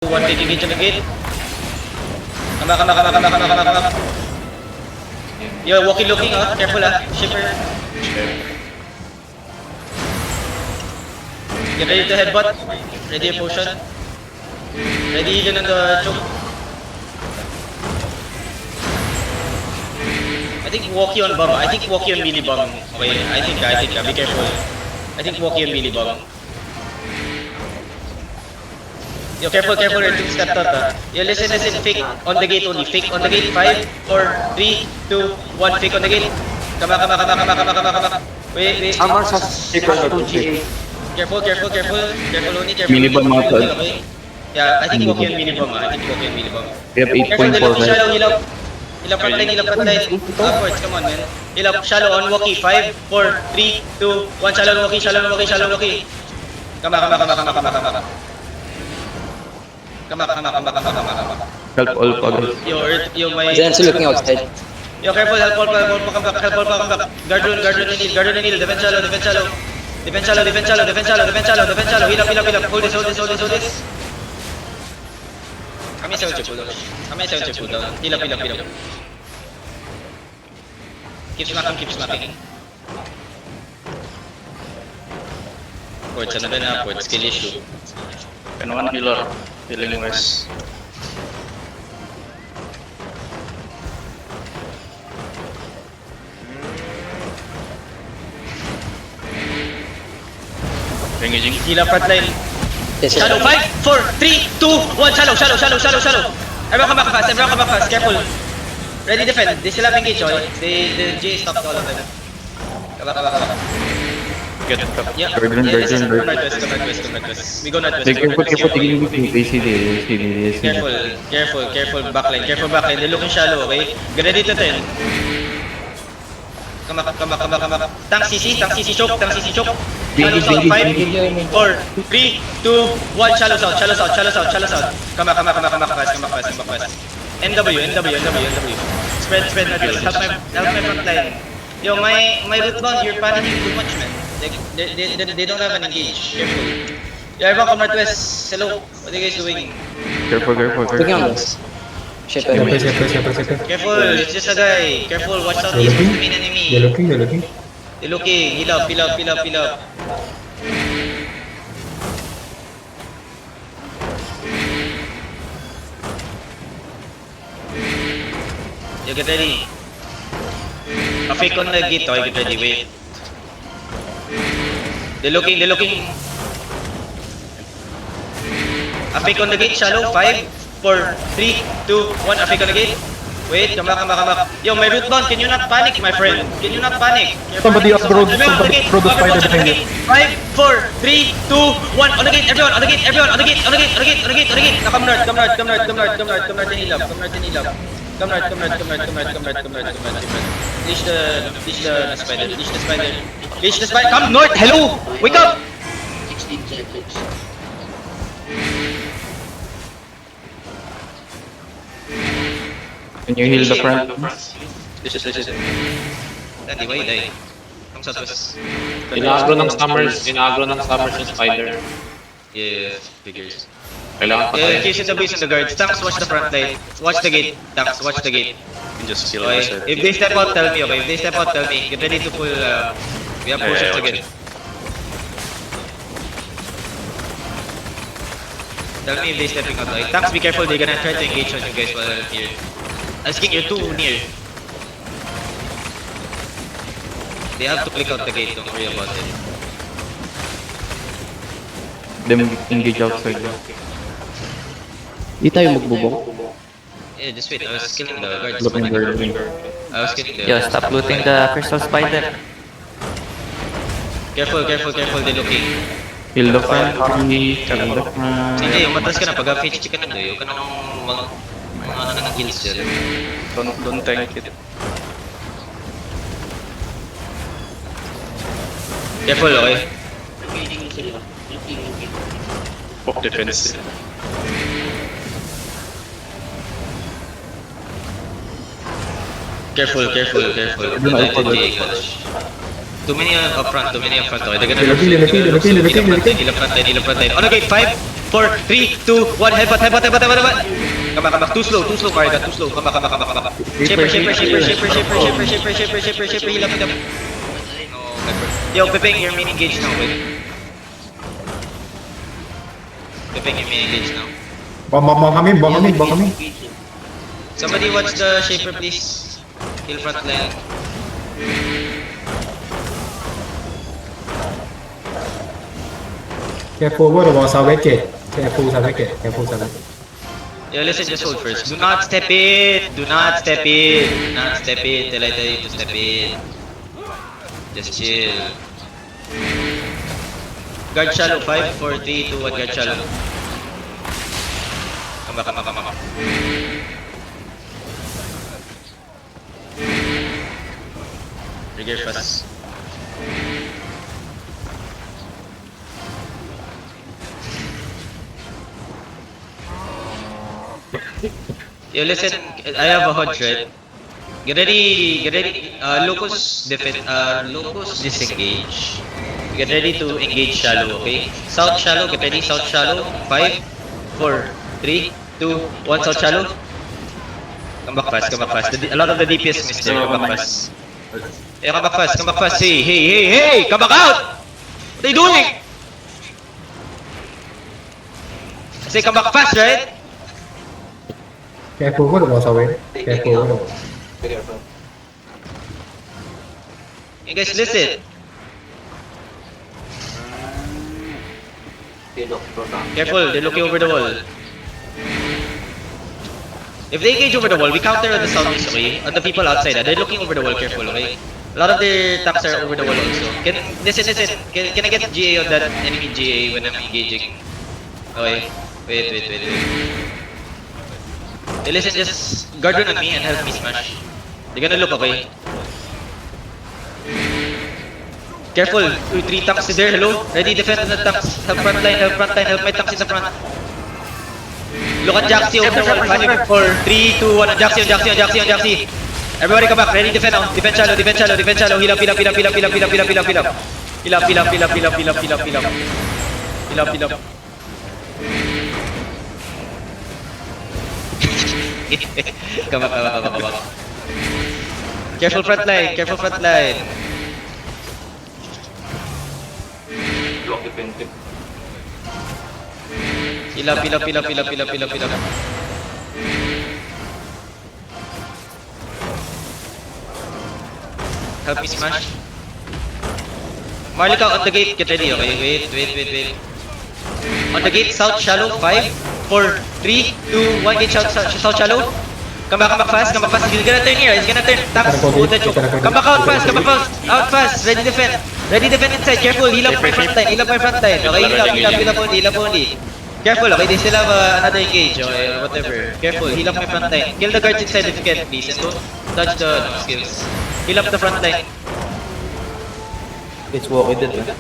One taking engage on the gate. Come. You're walking looking, careful shipper. Get ready to headbutt. Ready a potion. Ready even on the choke. I think walkie on bomb. I think walkie on melee bomb. Wait, I think, be careful. I think walkie on melee bomb. Yo, careful, you're two step out. Yo, listen, fake on the gate only. Fake on the gate. 5, 4, 3, 2, 1, fake on the gate. Come. Wait. Hammers has taken out 2G8. Careful, only careful. Melee bomb outside. Okay. Yeah, I think walkie on melee bomb. We have Careful, 8.4 shallow, right? heal up frontline. Upwards, come on, man. Heal up, shallow on walkie. 5, 4, 3, 2, 1, shallow walkie. Come. Help all pagod. Yo, my... Zensu looking outside. Yo, careful, help all come back. Guard rune heal. Defend shallow. Heal up. Hold this. Kami sa cooldown. Heal up. Keep smacking. Ports, ano ba na? Ports, skill issue. And one healer. Healing west. Engaging. Heal up frontline. Yes, Shallow, 5, 4, 3, 2, 1, shallow. Everyone come back fast, careful. Ready defend, they still have engage, the J stopped all of them. Come back. Get up. Yeah. Virgin. Come northwest. We go northwest. Careful, tigil mo. ACD. Careful, backline. They're looking shallow, okay? Get ready to turn. Come back. Tank CC choke. Shallow south, 5, 4, 3, 2, 1, shallow south. Come back fast. NW. Spread northwest. Help my front line. Yo, my root bound, you're panicking too much, man. They don't have an engage. Careful. Yeah, everyone come northwest. Hello. What are you guys doing? Careful. looking on this. Ship Careful, it's just a guy. Careful, watch out, he's the main enemy. They're looking. Heal up. You get ready. A fake on the gate, get ready, wait. They're looking. A fake on the gate, shallow, 5, 4, 3, 2, 1, a fake on the gate. Wait, come back. Yo, my root bound, can you not panic, my friend? You're Somebody panicking. upload Everyone the spider behind you. 5, 4, 3, 2, 1, on the gate, everyone, on the gate. Now come north and heal up. Come north. Leash the spider. Come north, hello! Wake up! Can you heal the front? Listen. Daddy, why you die? Come southwest. Inagro ng Summers yung spider. Yeah, figures. Kailangan Yeah, patayin. chasing the base and the guards. Tanks, watch the front line. Watch the gate. Tanks, watch the gate. Just kill Okay. us. If they step out, tell me, okay? Get ready to pull, we have potions again. Tell me if they stepping out, okay? Tanks, be careful, they're gonna try to engage on you guys while I'm here. Asking, you're too near. They have to click out the gate, don't worry about it. Them engage outside. Di tayo magbubong. Yeah, just wait, I was killing the guards. Looking virgin. I was killing the Yo, stop looting the crystal spider. Careful, they're looking. Heal the front. Heal the front. Sige, umatras ka na, pag-fetch ka na doon, ka nang mga kills dyan. Don't tank it. Careful, okay? Pop defense. Careful. Too many up front, okay? They're gonna They're looking. heal up front line. On the gate, 5, 4, 3, 2, 1. Headbutt. Come back. Too slow, Karga. Too slow. Come back. Shaper. Heal up. Yo, Pepeng, you're main engaged now, wait. Pepeng, you're main engaged now. Bang kami. Somebody watch the Shaper, please. Heal front line. Careful, what about Savage? Careful, Savage. Yo, listen, just hold first. Do not step in. Till I tell you to step in. Just chill. Guard shallow. 5, 4, 3, 2, 1. Guard shallow. Come back. Trigger fast. Yo, listen, I have a hodge, right? Get ready, Locus disengage. Get ready to engage shallow, okay? South shallow, get ready, south shallow. 5, 4, 3, 2, 1, south shallow. Come back fast. A lot of the DPS missed there, come back fast. Yeah, come back fast. Hey, come back out! What are you doing? I say come back fast, right? Careful, what about Savage? Careful. You guys listen. Careful, they're looking over the wall. If they engage over the wall, we counter on the southeast, okay? On the people outside, they're looking over the wall, careful, okay? A lot of their tanks are over the wall also. Listen. Can I get GA on that enemy GA when I'm engaging? Okay. Wait. Hey, listen, just guard on me and help me smash. They're gonna look, okay? Careful, 3 tanks in there, hello? Ready, defend the tanks. Help front line, help my tanks in the front. Look at Jaxi over the wall. 5, 4, 3, 2, 1. Jaxi. Everybody come back, ready, defend now. Defend shallow. Heal up. Come back. Careful front line. Heal up. Help me smash. Marlika on the gate, get ready, okay? Wait. On the gate, south shallow, 5, 4, 3, 2, 1, gate south shallow. Come back fast. He's gonna turn here, Taps, hold the choke. Come back out fast. Ready defend inside, careful, heal up my front line. Okay, heal up only. Careful, okay, they still have another engage, okay, whatever. Careful, heal up my front line. Kill the guards inside if you can, please, and don't touch the skills. Heal up the front line. It's walking dead.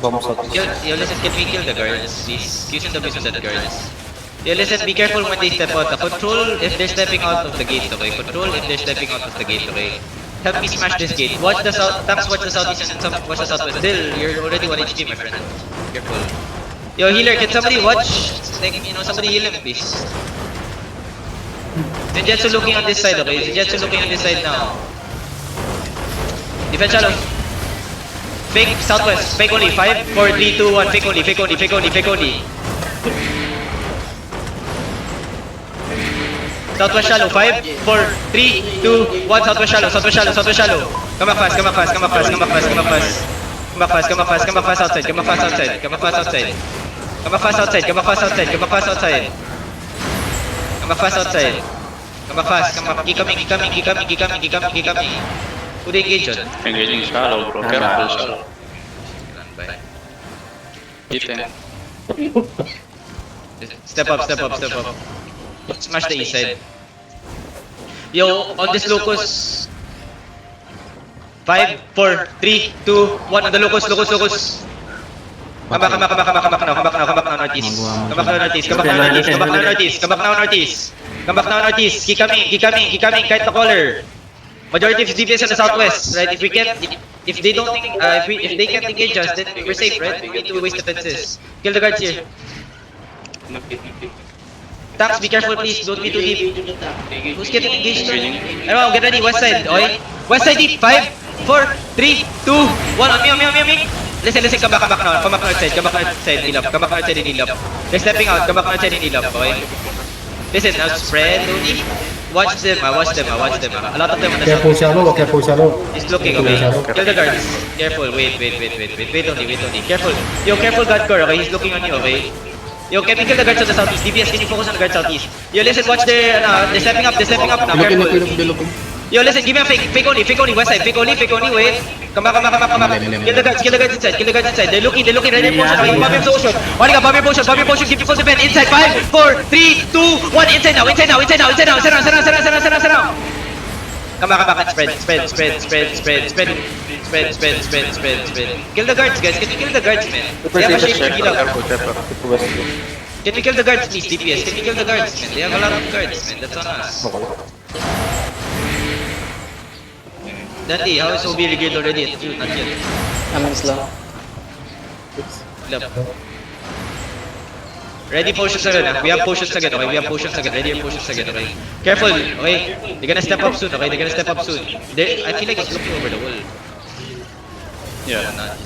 Yo, listen, can we kill the guards, please? Using the mission that guards. Yo, listen, be careful when they step out. Control if they're stepping out of the gate, okay? Okay? Help me smash this gate. Watch the south, tanks watch the southeast and watch the southwest. Dill, you're already 1 HP, my friend. Careful. Yo, healer, can somebody watch? Somebody heal him, please. Zenjutsu looking on this side, okay? Now. Defense shallow. Fake southwest. Fake only. 5, 4, 3, 2, 1. Fake only. Southwest shallow. 5, 4, 3, 2, 1. Southwest shallow. Come back fast. Outside. Keep coming. Who they engage on? Engaging shallow, bro. Careful, shallow. Hit him. Step up. Smash the east side. Yo, on this locus. 5, 4, 3, 2, 1. On the locus. Come back now, northeast. Come back now, northeast. Keep coming, kite the caller. Majority of DPS on the southwest, right? If they can't engage us, then we're safe, right? We need to waste defenses. Kill the guards here. Tanks, be careful please, don't be too deep. Who's getting engaged to? Everyone, get ready, west side, okay? West side deep, 5, 4, 3, 2, 1, on me. Listen, come back now, come back north side, heal up, come back north side and heal up. They're stepping out, come back north side and heal up, okay? Listen, now spread, don't eat. Watch them. A lot of them on the Careful south. shallow. He's looking, okay? Kill the guards. Careful, wait only. Careful. Yo, careful guard core, okay? He's looking on you, okay? Yo, can we kill the guards on the southeast? DPS, can you focus on the guards southeast? Yo, listen, watch their, they're stepping up now, careful. Yo, listen, give me a fake only, west side, fake only, wait. Come back. Kill the guards inside. They're looking, ready potion, okay? Bomb your potion. Monica, bomb your potion, keep your full defense. Inside, 5, 4, 3, 2, 1, inside now. Sit down. Come back, spread. Kill the guards, guys. Can you kill the guards, man? They have a shape to heal up. Can we kill the guards, please, DPS? Can we kill the guards, man? They have a lot of guards, man. That's on us. Dante, how is OB regained already? Dude, not yet. I'm slow. Love. Ready potions again, We have potions again, okay? Ready your potions again, okay? Careful, okay? They're gonna step up soon, okay? I feel like he's looking over the wall. Yeah. Not.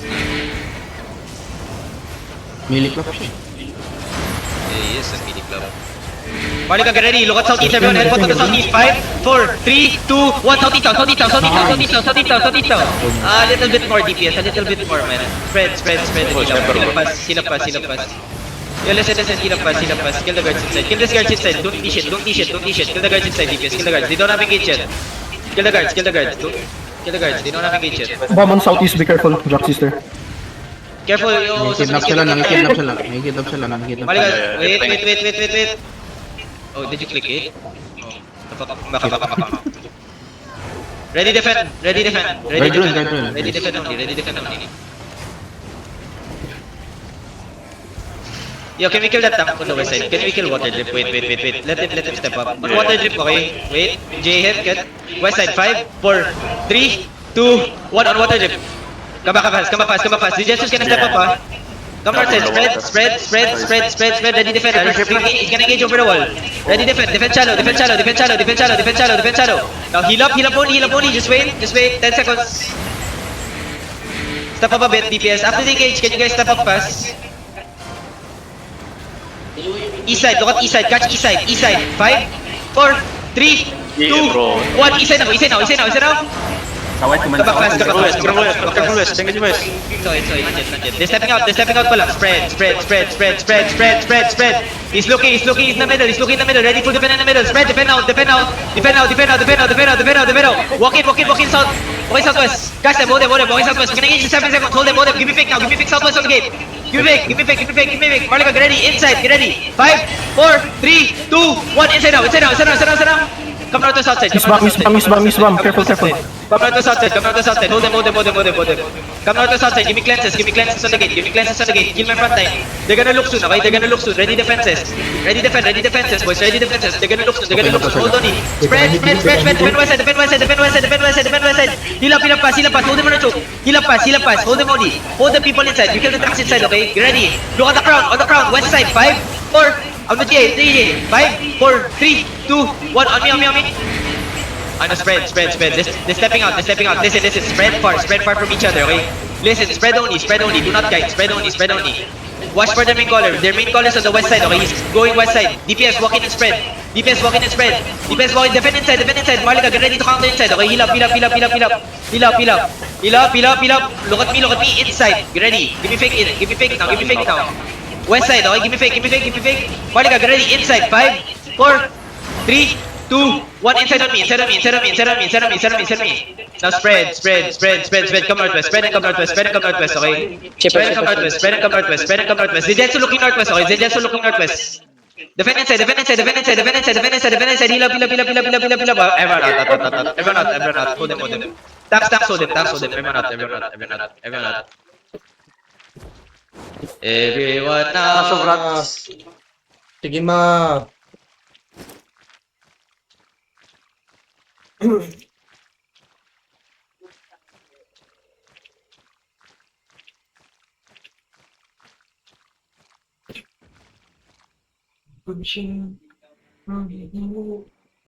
Melee club siya. He is a mini club. Marlika, get ready. Look at southeast, everyone. Head to the southeast. 5, 4, 3, 2, 1. Southeast down. A little bit more DPS. A little bit more, man. Spread. Heal up pass. Yo, listen. Heal up pass. Kill the guards inside. Kill this guards inside. Don't dish it. Kill the guards inside, DPS. Kill the guards. They don't have engage yet. Kill the guards. Kill the guards. They don't have engage yet. Bomb on southeast, be careful, drop sister. Careful, yo. Nakikidnap sila. Marlika, wait. Oh, did you click it? Oh. Ready defend only. Yo, can we kill that tank on the west side? Can we kill water drip? Wait. Let him step up. On water drip, okay? Wait. J head, get. West side, 5, 4, 3, 2, 1 on water drip. Come back fast. Jesus gonna step up, ha? Come north side, spread. Ready defend. He's gonna engage over the wall. Ready defend shallow. Now heal up only. Just wait. 10 seconds. Step up a bit, DPS. After the engage, can you guys step up fast? East side, look at east side. Catch east side. 5, 4, 3, 2, 1. East side now. Come back fast. Tingnan nyo, guys. Sorry, not yet. They're stepping out pa lang. Spread. He's looking in the middle. Ready full defend in the middle. Spread, defend out. Walk in south. Okay, southwest. Catch them, hold them. Walking southwest. We're gonna engage in 7 seconds. Hold them. Give me pick now. Southwest on the gate. Give me pick. Marlika, get ready. Inside, get ready. 5, 4, 3, 2, 1. Inside now. Come out to south side. Miss bomb, careful. Come out to south side. Hold them. Come out to south side. Give me cleanses on the gate. Kill my front line. They're gonna look soon, okay? Ready defenses, boys. They're gonna look soon. Hold on in. Spread. Defend west side. Heal up, pass. Hold them on the choke. Heal up, pass. Hold them only. Hold the people inside. You kill the tanks inside, okay? Get ready. Look at the crowd. West side. 5, 4. On the J. 5, 4, 3, 2, 1. On me. Spread. They're stepping out. Listen. Spread far from each other, okay? Listen, spread only. Do not guide. Spread only. Watch for their main caller. Their main caller is on the west side, okay? He's going west side. DPS walking and spread. DPS walking. Defend inside. Marlika, get ready to counter inside, okay? Heal up. Look at me. Inside. Get ready. Give me fake now. West side, okay? Give me fake. Marlika, get ready. Inside. 5, 4, 3, 2, 1. Inside on me. Now spread. Come northwest. Spread and come northwest, okay? Spread and come northwest. Zenjutsu looking northwest, okay? Defend inside. Heal up. Everyone out. Hold them. Tanks, hold them. Everyone out. Everyone now. Sige ma. Pushing.